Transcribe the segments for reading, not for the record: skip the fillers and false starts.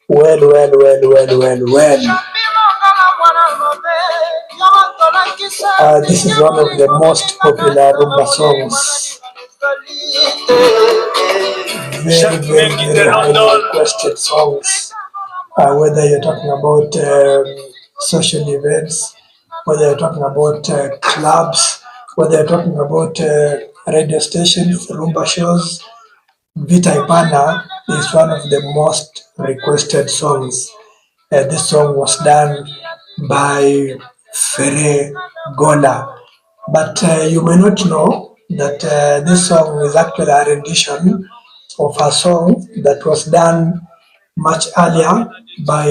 Well. This is one of the most popular rumba songs. Very highly requested songs. Whether you're talking about social events, whether you're talking about clubs, whether you're talking about radio stations, rumba shows, Vita Imana is one of the most requested songs. This song was done by Ferre, Gola. But you may not know that this song is actually a rendition of a song that was done much earlier by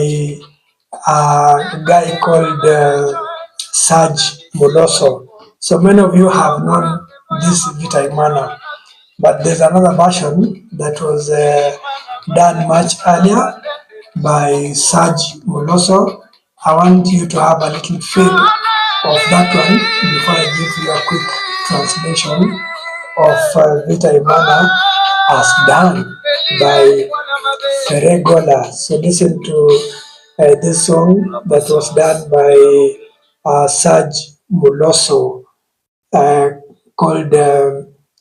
a guy called Serge Moloso. So many of you have known this Vita Imana, but there's another version that was done much earlier by Serge Moloso. I want you to have a little feel of that one before I give you a quick translation of Vita Imana as done by Ferre Gola. So listen to this song that was done by Serge Moloso called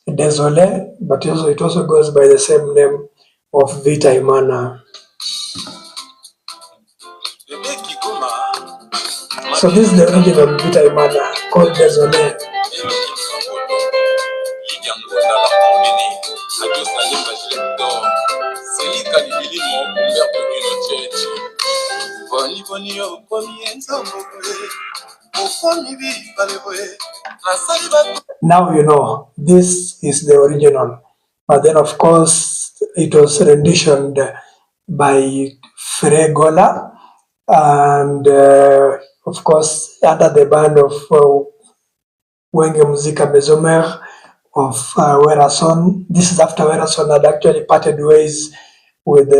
Désolé, but it also goes by the same name of Vita Imana. So this is the original Vita Imana called Désolé. Now you know this is the original, but then of course it was renditioned by Ferre Gola and of course under the band of Wenge Maison of Werason. This is after Werason had actually parted ways with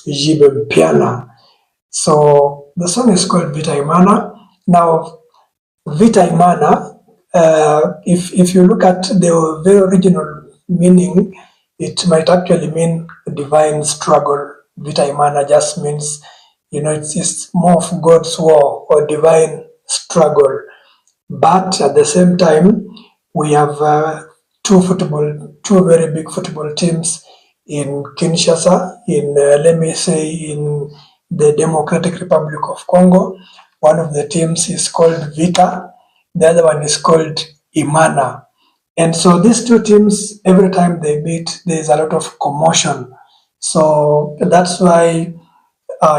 Jibem Piana. So the song is called Vita Imana. Now, Vita Imana, if you look at the very original meaning, it might actually mean divine struggle. Vita Imana just means, it's more of God's war or divine struggle. But at the same time, we have two very big football teams in Kinshasa, in the Democratic Republic of Congo. One of the teams is called Vita, the other one is called Imana. And so these two teams, every time they meet, there's a lot of commotion. So that's why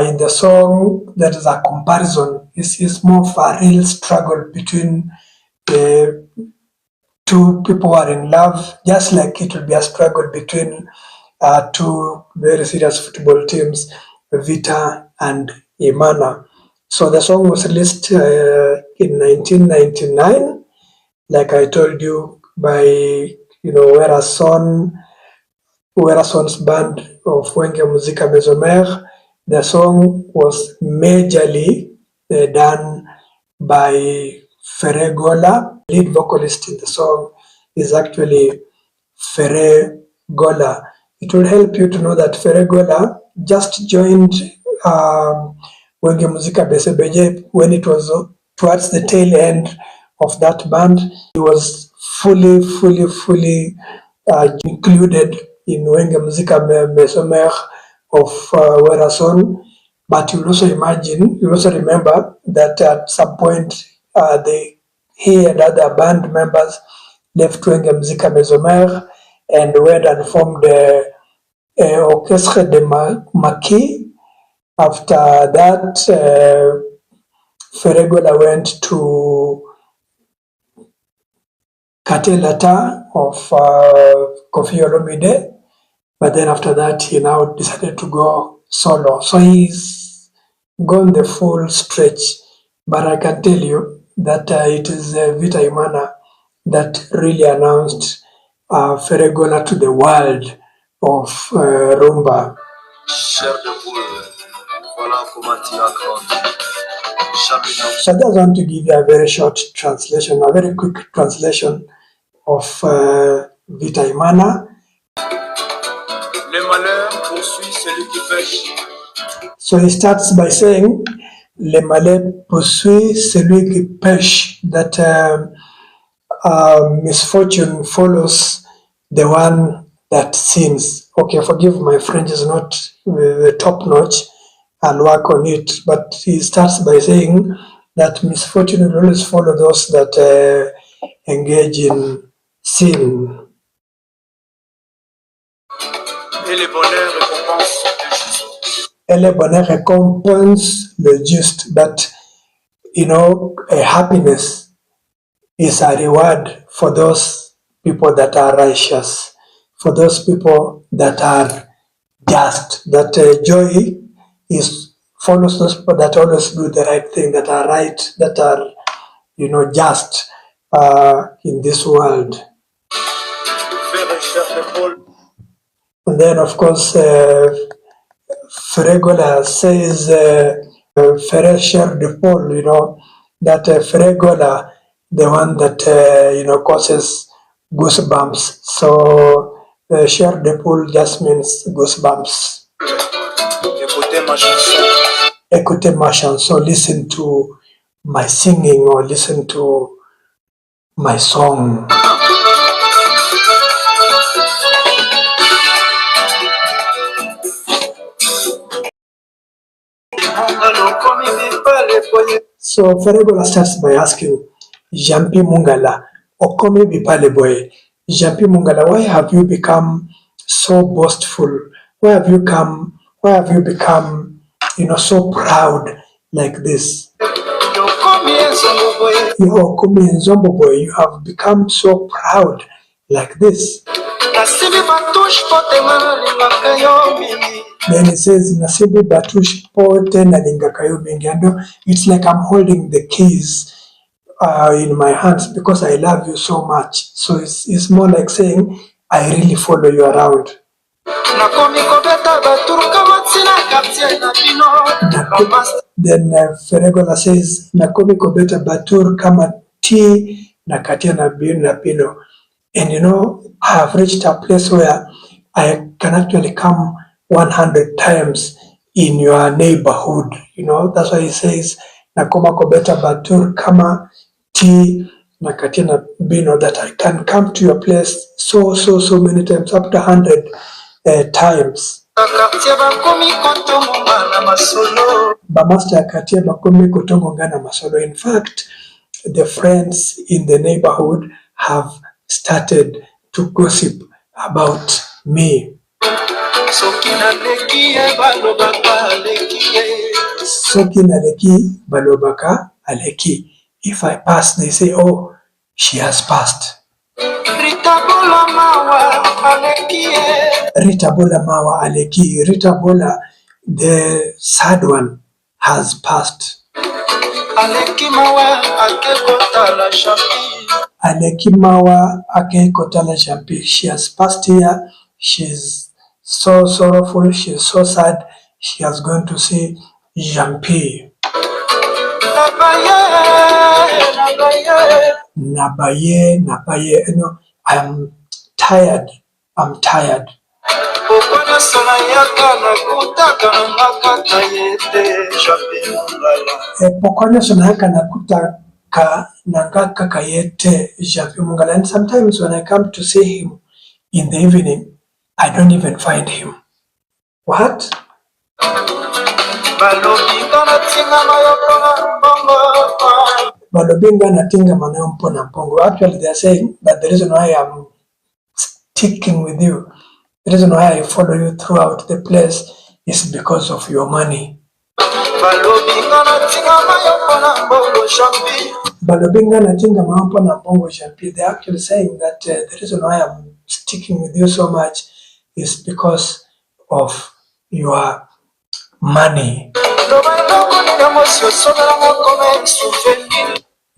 in the song there is a comparison. It's more of a real struggle between the two people who are in love, just like it will be a struggle between two very serious football teams, Vita and Imana. So the song was released in 1999, like I told you, by Werason's band of Wenge Maison. The song was majorly done by Ferre Gola. Lead vocalist in the song is actually Ferre Gola. It will help you to know that Ferre Gola just joined Wenge Besebeje when it was towards the tail end of that band. He was fully included in Wenge Mesomer of Werason. But you'll also remember that at some point he and other band members left Wenge Mesomer and went and formed the Orchestre de Maquis. After that, Ferre Gola went to Katelata of Koffi Olomide, but then after that he now decided to go solo. So he's gone the full stretch, but I can tell you that it is Vita Imana that really announced Ferre Gola to the world of Rumba. So I just want to give you a very short translation, a very quick translation of Vita Imana. So he starts by saying, le malheur poursuit celui qui pêche, that misfortune follows the one that sins. Okay, forgive my French is not the top notch. I'll work on it. But he starts by saying that misfortune will always follow those that engage in sin. Et le bonheur récompense le juste. But, a happiness is a reward for those people that are righteous, for those people that are just. That joy is follows those people that always do the right thing, that are right, that are just in this world. And then, of course, Ferre Gola says, Ferre Chef de Paul, that Ferre Gola, the one that, causes goosebumps. So, Chef de Paul just means goosebumps. Écoutez ma chanson, listen to my singing or listen to my song. So Ferregola starts by asking, Jampi Mungala, Okomi Bipale boy, Jampi Mungala, why have you become so boastful? Why have you become, so proud like this? Okomi and Zombo boy, you have become so proud like this. Then it says, Nasibi Batush Pote Nalinga Kayomingi. And it's like I'm holding the keys in my hands because I love you so much. So it's more like saying, I really follow you around. Then Ferregola says, Nakomi Kobeta Batur Kama T Nakatia na Pino. And I have reached a place where I can actually come 100 times in your neighborhood. That's why he says, Nakoma Kobeta Batur Kama T Nakatina Bino, that I can come to your place so many times, up to 100 times. Bamaster Katia Bakomi Kotongo Ngana Masolo. In fact, the friends in the neighborhood have started to gossip about me. Sokina leki balobaka aleki. If I pass, they say, oh, she has passed. Rita Bola Mawa aleki. Rita Bola, the sad one, has passed. Aleki Mawa ake kotala champi. She has passed here. She's so sorrowful. She's so sad. She has gone to see Jampi. Nabaye. I'm tired. Pokonya sonaka nakutaka nangaka kayete Jampi Mungala. And sometimes when I come to see him in the evening, I don't even find him. What? Balobinga natinga manampo na mpongo. Actually, they are saying that the reason why I'm sticking with you, the reason why I follow you throughout the place is because of your money. Balobinga natinga manampo na mpongo champi. They're actually saying that the reason why I'm sticking with you so much is because of your money.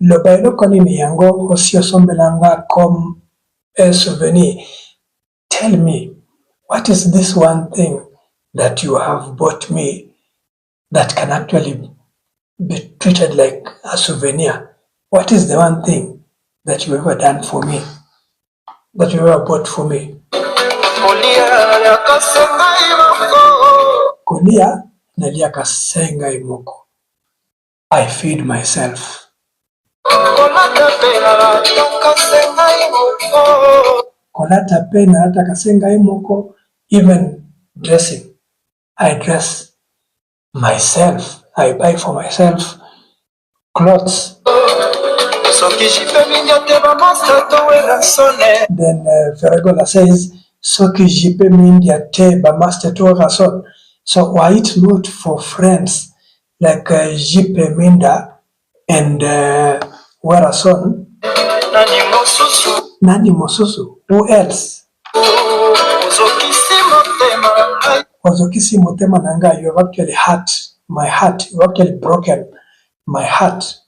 Lobailoko nini yango osiyosombelanga comme un souvenir. Tell me, what is this one thing that you have bought me that can actually be treated like a souvenir? What is the one thing that you ever done for me, that you ever bought for me? Kolia nalia kasenga imoko. I feed myself. Kolata pena hata kasenga imoko. Even dressing, I dress myself. I buy for myself clothes. Then Ferre says, Soki jipe mindia te ba master to rason. So why it not for friends like jipe minda and werason? Nani mosusu? Who else? Ozokisi motema nanga, you have actually hurt my heart. You have actually broken my heart.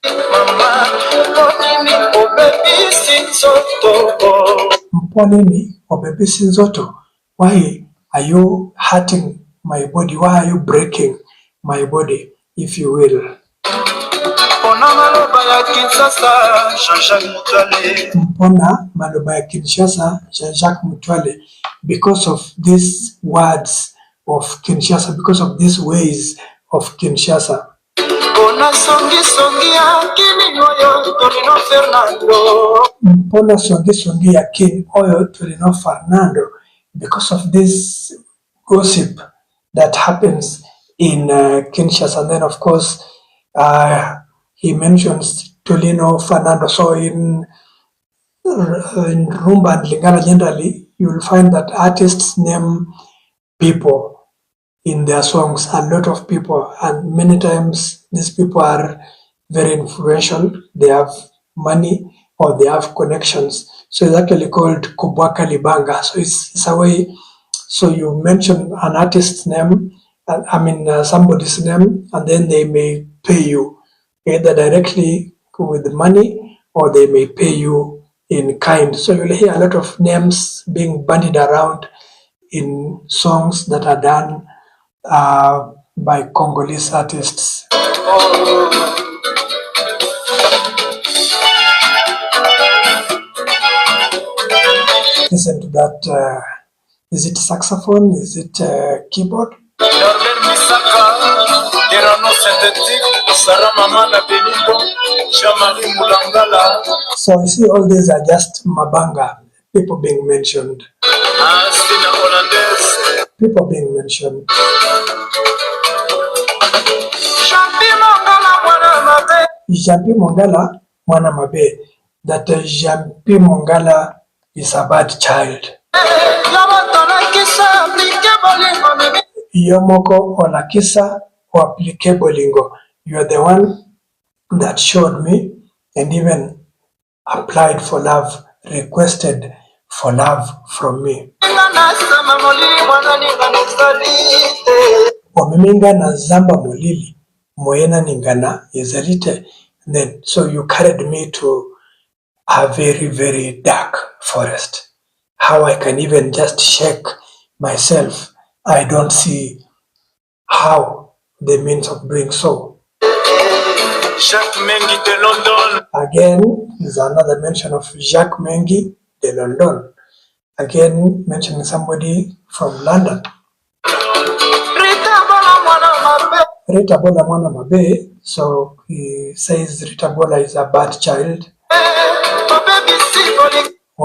Mponini obebi sinzoto. Why are you hurting my body? Why are you breaking my body, if you will? Mpona maloba ya Kinshasa, Jean-Jacques Mutwale, because of these words of Kinshasa, because of these ways of Kinshasa. Mpona songi ya king oyo tulino Fernando, because of this gossip that happens in Kinshasa. And then of course he mentions Tolino Fernando. So in Rumba and Lingala generally, you will find that artists name people in their songs, a lot of people, and many times these people are very influential. They have money or they have connections. So it's actually called Kubwaka Libanga. So it's a way. So you mention an artist's name, somebody's name, and then they may pay you either directly with money or they may pay you in kind. So you'll hear a lot of names being bandied around in songs that are done by Congolese artists. Listen to that. Is it saxophone? Is it keyboard? So you see, all these are just mabanga, people being mentioned. People being mentioned. Jampi Mongala, Mwana Mabe. That Jampi Mongala is a bad child. Yomoko Olakisa or applicable lingo. You are the one that showed me and even applied for love, requested for love from me. Omiminga na zamba molili, moyena ningana yezalite. Then, so you carried me to a very, very dark forest. How I can even just shake myself, I don't see how the means of doing so. Jacques Mengi de London. Again, is another mention of Jacques Mengi de London. Again, mentioning somebody from London. Rita Bola Mwana Mabe. So he says Rita Bola is a bad child.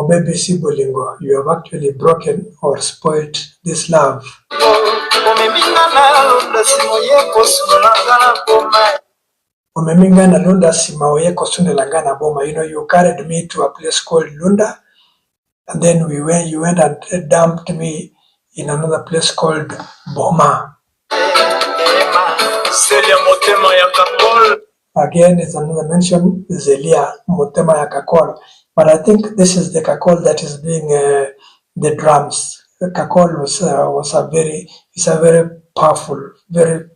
Baby Sibolingo, you have actually broken or spoiled this love. Omemingana Lunda Simaoyeko Sunelangana Boma. You know, you carried me to a place called Lunda, and then you went and dumped me in another place called Boma. Again, it's another mention, Zelia Motema Yakakol. But I think this is the kakol that is doing the drums. The kakol was a very powerful, very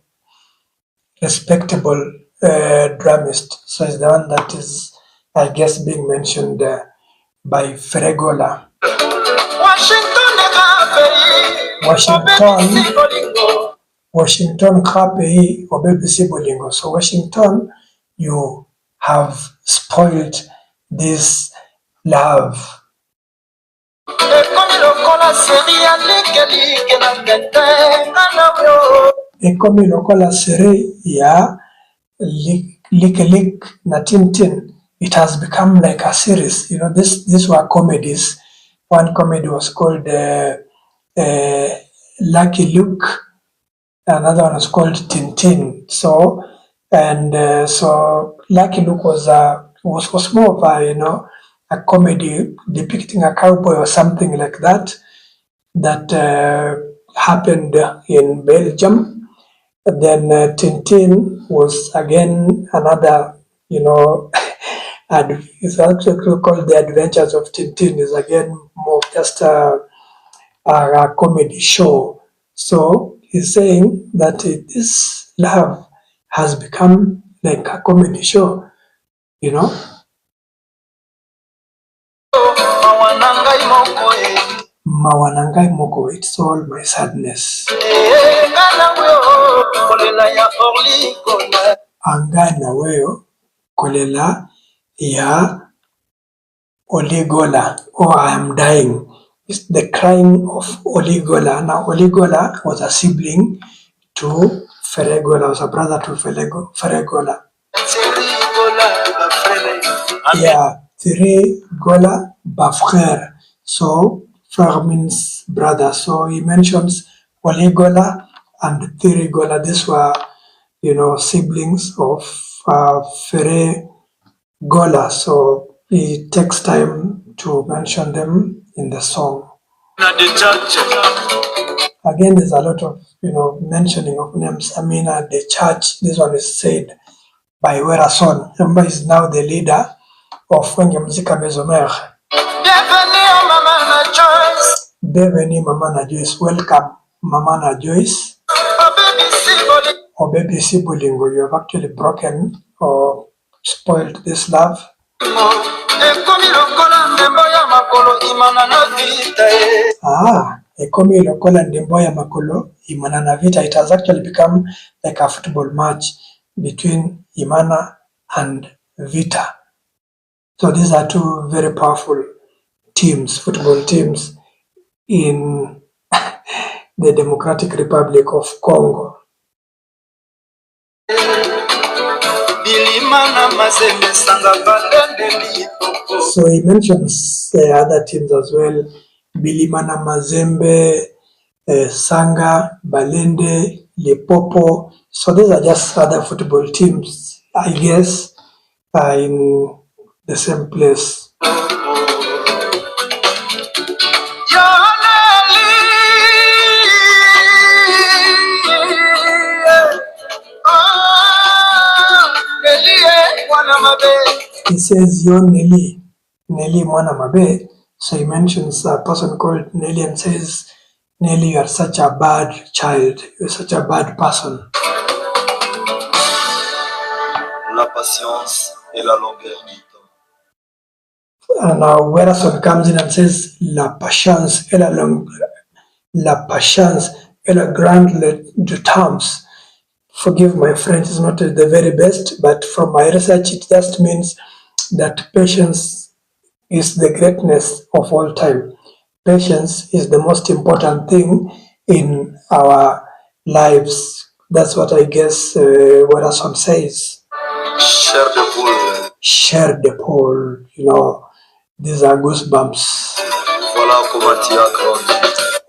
respectable drummist. So it's the one that is, I guess, being mentioned by Ferre Gola. Washington Kapei or BBC Bolingo. So Washington, you have spoiled this love. Ekomi lokola seri ya Lik na Tintin. It has become like a series. You know, these were comedies. One comedy was called Lucky Luke. Another one was called Tintin. So Lucky Luke was more of a comedy depicting a cowboy or something like that happened in Belgium. Then Tintin was again another, it's actually called The Adventures of Tintin. Is again more of just a comedy show. So he's saying that this love has become like a comedy show, you know. Mawanangai moko, it's all my sadness. Angana weo kolela ya Oligola, I am dying. It's the crying of Oligola. Now, Oligola was a sibling to Ferregola, was a brother to Ferregola. Yeah, Thierry Gola Bafrère. So, Frère means brother. So, he mentions Oligola and Thierry Gola. These were, siblings of Ferre Gola. So, it takes time to mention them in the song. Again, there's a lot of mentioning of names. Amina, the church. This one is said by Werason. Rumba is now the leader of Wenge Maison. Bienvenue, Mamana Joyce. Welcome, Mamana Joyce. Or baby Sibulingo, you have actually broken or spoiled this love. Ekomi lokola ndembo ya makolo Imana na Vita. It has actually become like a football match between Imana and Vita. So these are two very powerful teams, football teams in the Democratic Republic of Congo. So he mentions other teams as well. Bilimana Mazembe, Sanga, Balende, Lepopo. So these are just other football teams, I guess, in the same place. He says, Yo Nelly Mwana Mabe. So he mentions a person called Nelly and says, Nelly, you are such a bad child. You're such a bad person. La patience et la longueur du temps. And now Werason comes in and says, La patience et la grande du temps. Forgive my French is not the very best, but from my research, it just means that patience is the greatness of all time. Patience is the most important thing in our lives. That's what I guess Werason says. Share the pole. These are goosebumps.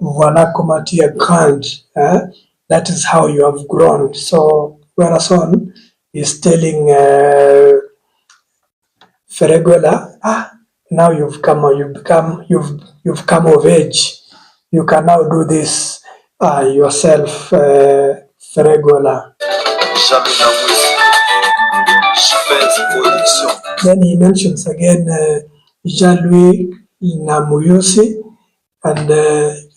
Voilà comment tu as grandi. That is how you have grown. So Werason is telling Ferregola, now you've come of age. You can now do this yourself, Ferregola. Then he mentions again Jean-Louis Namuyusi and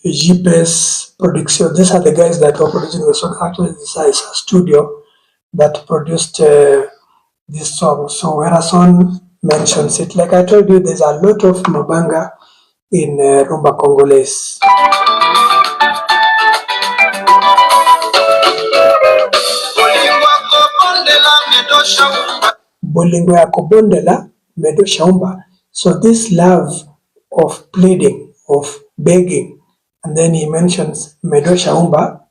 GPS Production. These are the guys that were producing the song. Actually, this is a studio that produced this song. So Werason mentions it. Like I told you, there's a lot of Mabanga in Rumba Congolese. Bolingo ya kobondela medo shaumba. So this love of pleading, of begging, And then he mentions Medosha Umba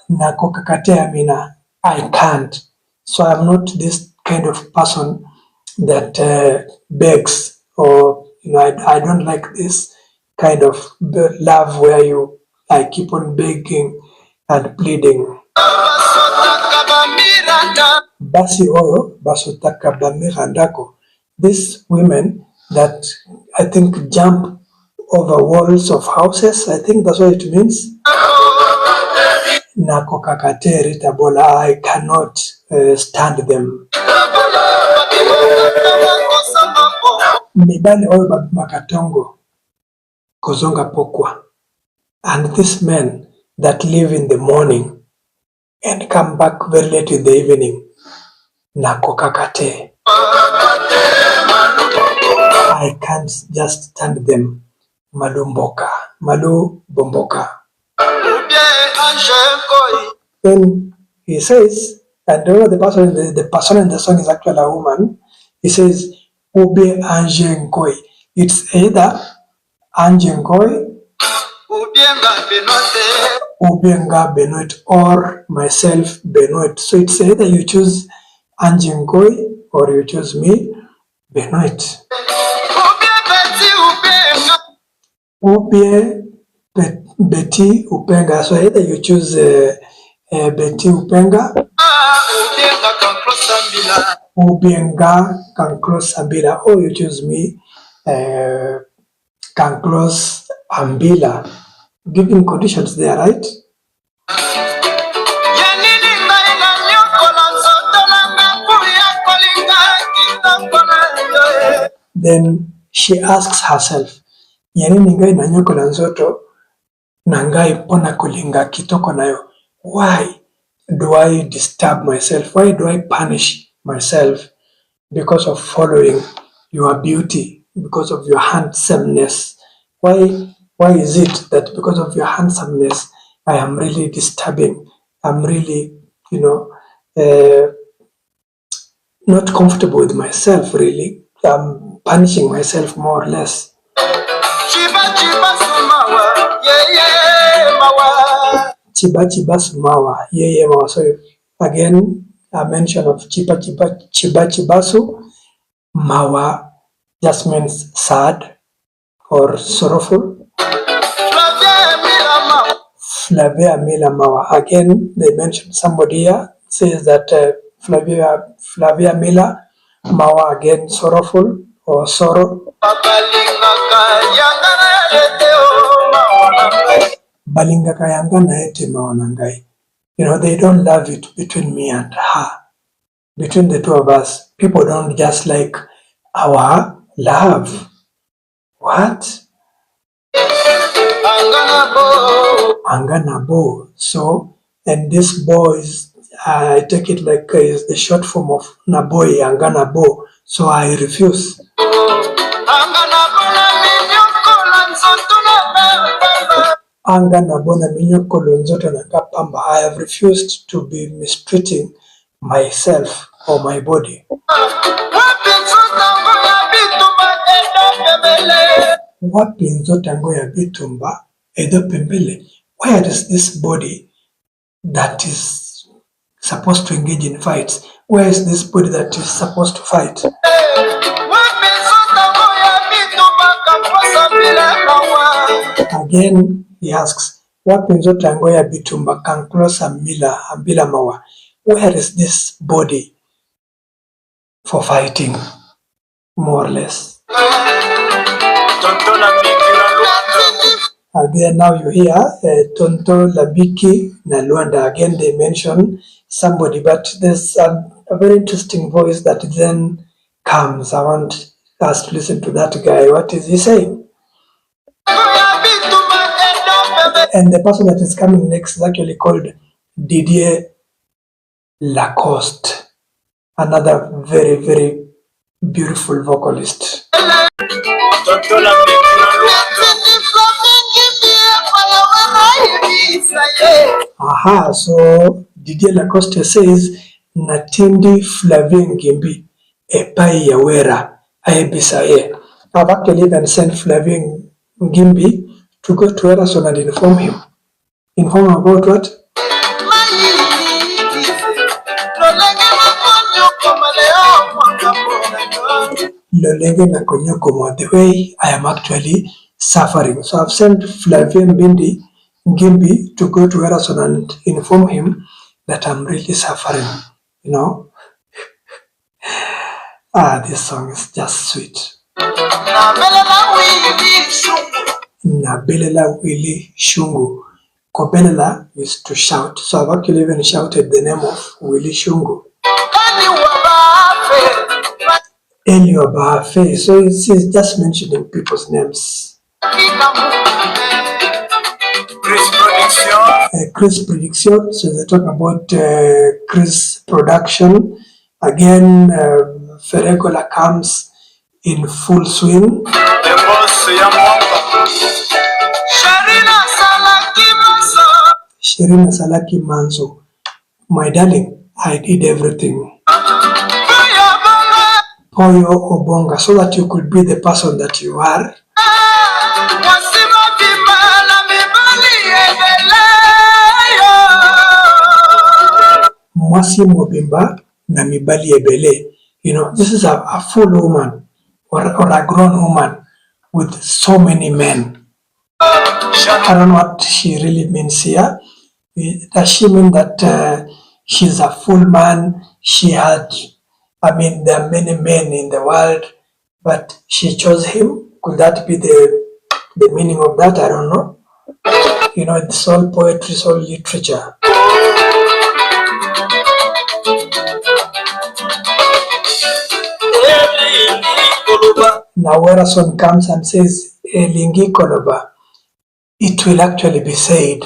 na kokakatea mina. I can't. So I'm not this kind of person that begs, or I don't like this kind of love where I keep on begging and pleading. Basi oyo basotaka bamirandako. These women that I think jump over walls of houses, I think that's what it means. Nako kakateri tabola, I cannot stand them. Mibale oyo makatongo kozonga pokwa. And these men that live in the morning and come back very late in the evening, nako kakate. I can't just stand them. Malu bomboka. Then he says, and the person in the song is actually a woman. He says, Ube Anjenkoi. It's either Anjenkoi, Ubenga Benoit, or myself Benoit. So it's either you choose Anjenkoi or you choose me, Benoit. Ubie Betty Upenga. So either you choose Betty Upenga, Ubenga Kanklos Ambila, or you choose me, Kanklos Ambila. Giving conditions there, right? Then she asks herself, yanini ngai nanyokola nzoto na ngai pona kulinga kitoko nayo. Why do I disturb myself? Why do I punish myself because of following your beauty, because of your handsomeness? Why is it that because of your handsomeness I am really disturbing? I'm really, not comfortable with myself, really. I'm punishing myself more or less. Chiba sumawa, mawa. So again, a mention of chiba chibasu. Mawa just means sad or sorrowful. Flavia Mila Mawa. Again, they mentioned somebody here says that Flavia Mila Mawa, again sorrowful or sorrow. Balinga kayanga na ete mawanangai. They don't love it between me and her. Between the two of us, people don't just like our love. What? Anganabo. So, and this boy is, I take it like is the short form of Naboy, Anganabo. So I refuse. Anganabo na minyoko lonzoto na kapamba. I have refused to be mistreating myself or my body. Wapinzo tango ya bitumba edo pembele. Where is this body that is supposed to engage in fights? Where is this body that is supposed to fight? Again, he asks, Wapinzo tango ya bitumba kanklosa ambila mawa. Where is this body for fighting, more or less? Again, now you hear Tonto Labiki na Luanda. Again, they mention somebody, but there's a very interesting voice that then comes. I want us to listen to that guy. What is he saying? And the person that is coming next is actually called Didier Lacoste, another very, very beautiful vocalist. Aha, so Didier Lacoste says, Natindi Flavien Gimbi, Epai Yawera, Aibisaye. I've actually even sent Flavien Gimbi to go to Erason and inform him. Inform him about what? Lolenge na Konyokomo, the way I am actually suffering. So I've sent Flavian Bindi Gimbi to go to Erason and inform him that I'm really suffering. You know? This song is just sweet. Nabelela Willy Shungu. Kobelela is to shout. So I've actually even shouted the name of Willy Shungu. Eliobafe. So it's just mentioning people's names. Chris Prediction. So they're talking about Chris Production. Again, Ferre Gola comes in full swing. Sherina Salaki Manso. My darling, I did everything. Poyo Obonga, so that you could be the person that you are. Mwasi Mobimba na mibali ebele. You know, this is a full woman or a grown woman with so many men. I don't know what she really means here. Does she mean that she's a full man? There are many men in the world, but she chose him. Could that be the meaning of that? I don't know. You know, it's all poetry, it's all literature. Now where a son comes and says, Lingi Koloba, it will actually be said.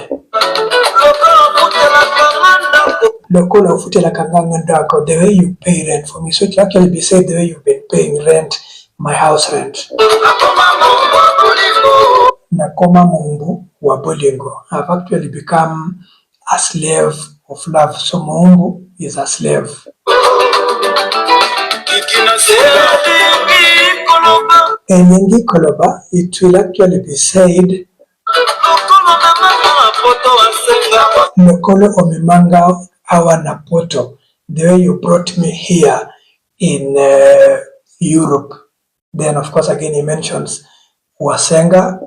The way you pay rent for me. So it will actually be said the way you've been paying rent, my house rent. Nakoma Mumbu wa Bolingo. I've actually become a slave of love. So Mumbu is a slave. Elengi Koloba, it will actually be said Lokolo Omimanga Awa Napoto, the way you brought me here in Europe. Then of course again he mentions Wasenga.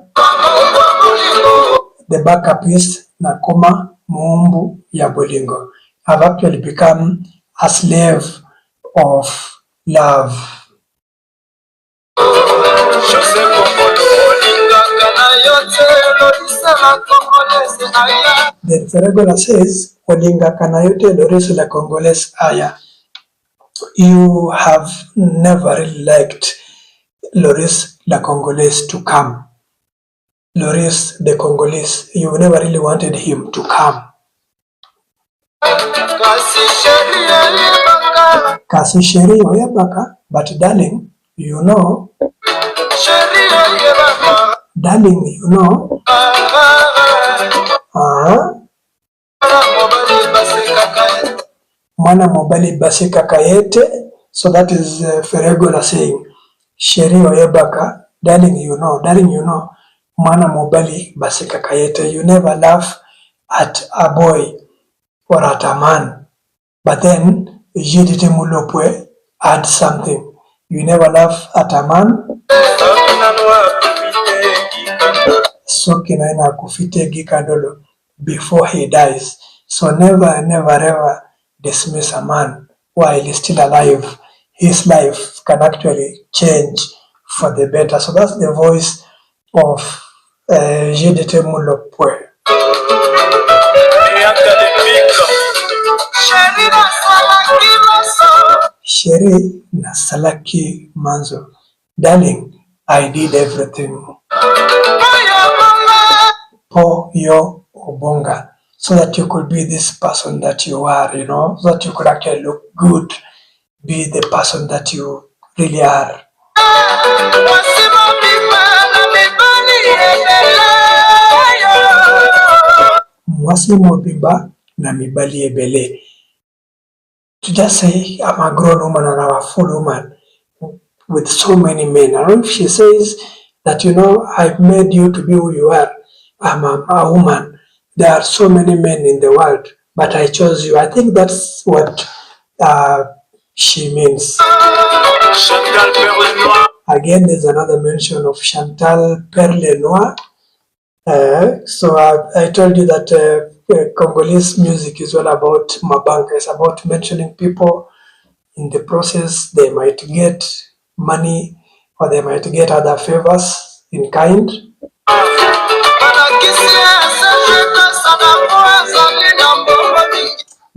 The backup is Nakoma Mumbu ya Bolingo. I've actually become a slave of love. Then Ferregola says, Olinga kanayote lorisi la Congolese aya. You have never really liked Loris la Congolese to come. Loris the Congolese, you never really wanted him to come. Kasi sheri oyebaka, but darling, you know. Darling, you know. Mwana mobali basi kakayete. So that is Ferregola saying, Sheri oyebaka, darling, you know. Darling, you know. Mwana mobali basi kakayete. You never laugh at a boy or at a man. But then, Jidite Mulopwe add something. You never laugh at a man. Soki naina kufite gikandolo before he dies. So never ever dismiss a man while he's still alive. His life can actually change for the better. So that's the voice of Jidite Mulopwe. Sheri na Salaki Manzo. Darling, I did everything. Po yo Obonga. So that you could be this person that you are, you know, so that you could actually look good, be the person that you really are. Mwasi Mobimba na mibali ebele. To just say I'm a grown woman and I'm a full woman with so many men. I don't know if she says that, I've made you to be who you are. I'm a woman. There are so many men in the world, but I chose you. I think that's what she means. Again, there's another mention of Chantal Perle Noir. So I told you that Congolese music is all about mabanga. It's about mentioning people. In the process, they might get money or they might get other favors in kind.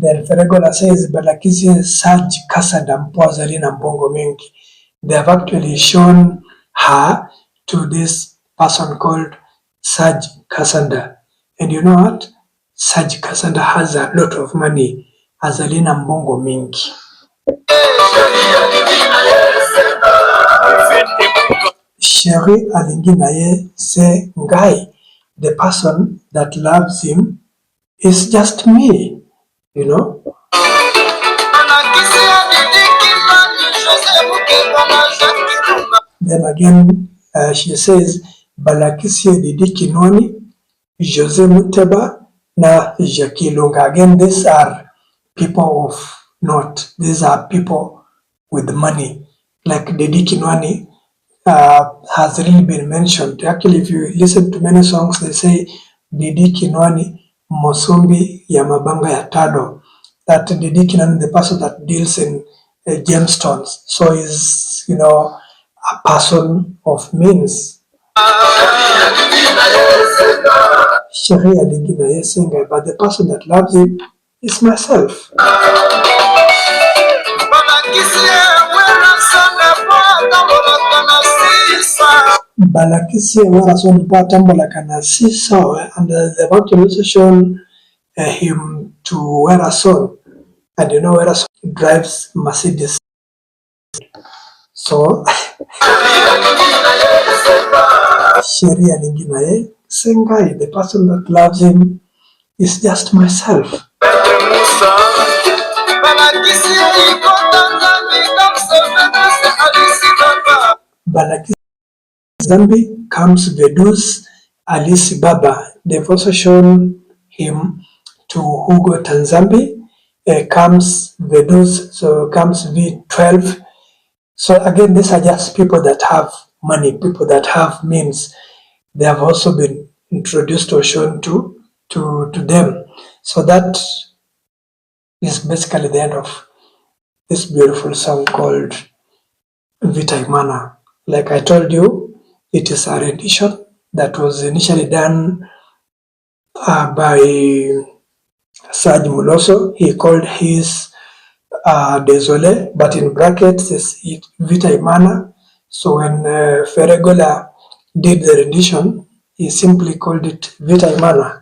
Then Ferregola says, Balakisi Saj Kasada Mpwazali na Mbongo Mingi. They have actually shown her to this person called Saj Kasanda. And you know what? Saj Kasanda has a lot of money. Azalina Mbongo Mingi. Sherry alingi naye say, Guy, the person that loves him is just me, Then again, she says, Balakisie Didi Kinoni, Jose Muteba, na Jackie Lunga. Again, these are people of note. These are people with money. Like Didi Kinwani has really been mentioned. Actually, if you listen to many songs, they say Didi Kinwani, Mosumbi ya Mabanga ya Tado. That Didi Kinwani, the person that deals in gemstones. So is, a person of means. Sheria lingine yesenga, but the person that loves him is myself. Balakisi warason patambola kana siso, and they've also shown him to Werason, and Werason drives Mercedes. So sheria lingine sengai, the person that loves him is just myself. Balakisi Zambi comes Vedus Alisi Baba. They've also shown him to Hugo Tanzambi. Comes Vedus, so comes V12. So again, these are just people that have money, people that have means. They have also been introduced or shown to them. So that is basically the end of this beautiful song called Vita Imana. Like I told you, it is a rendition that was initially done by Saj Muloso. He called his Désolé, but in brackets is Vita Imana. So when Ferre Gola did the rendition, he simply called it Vita Imana.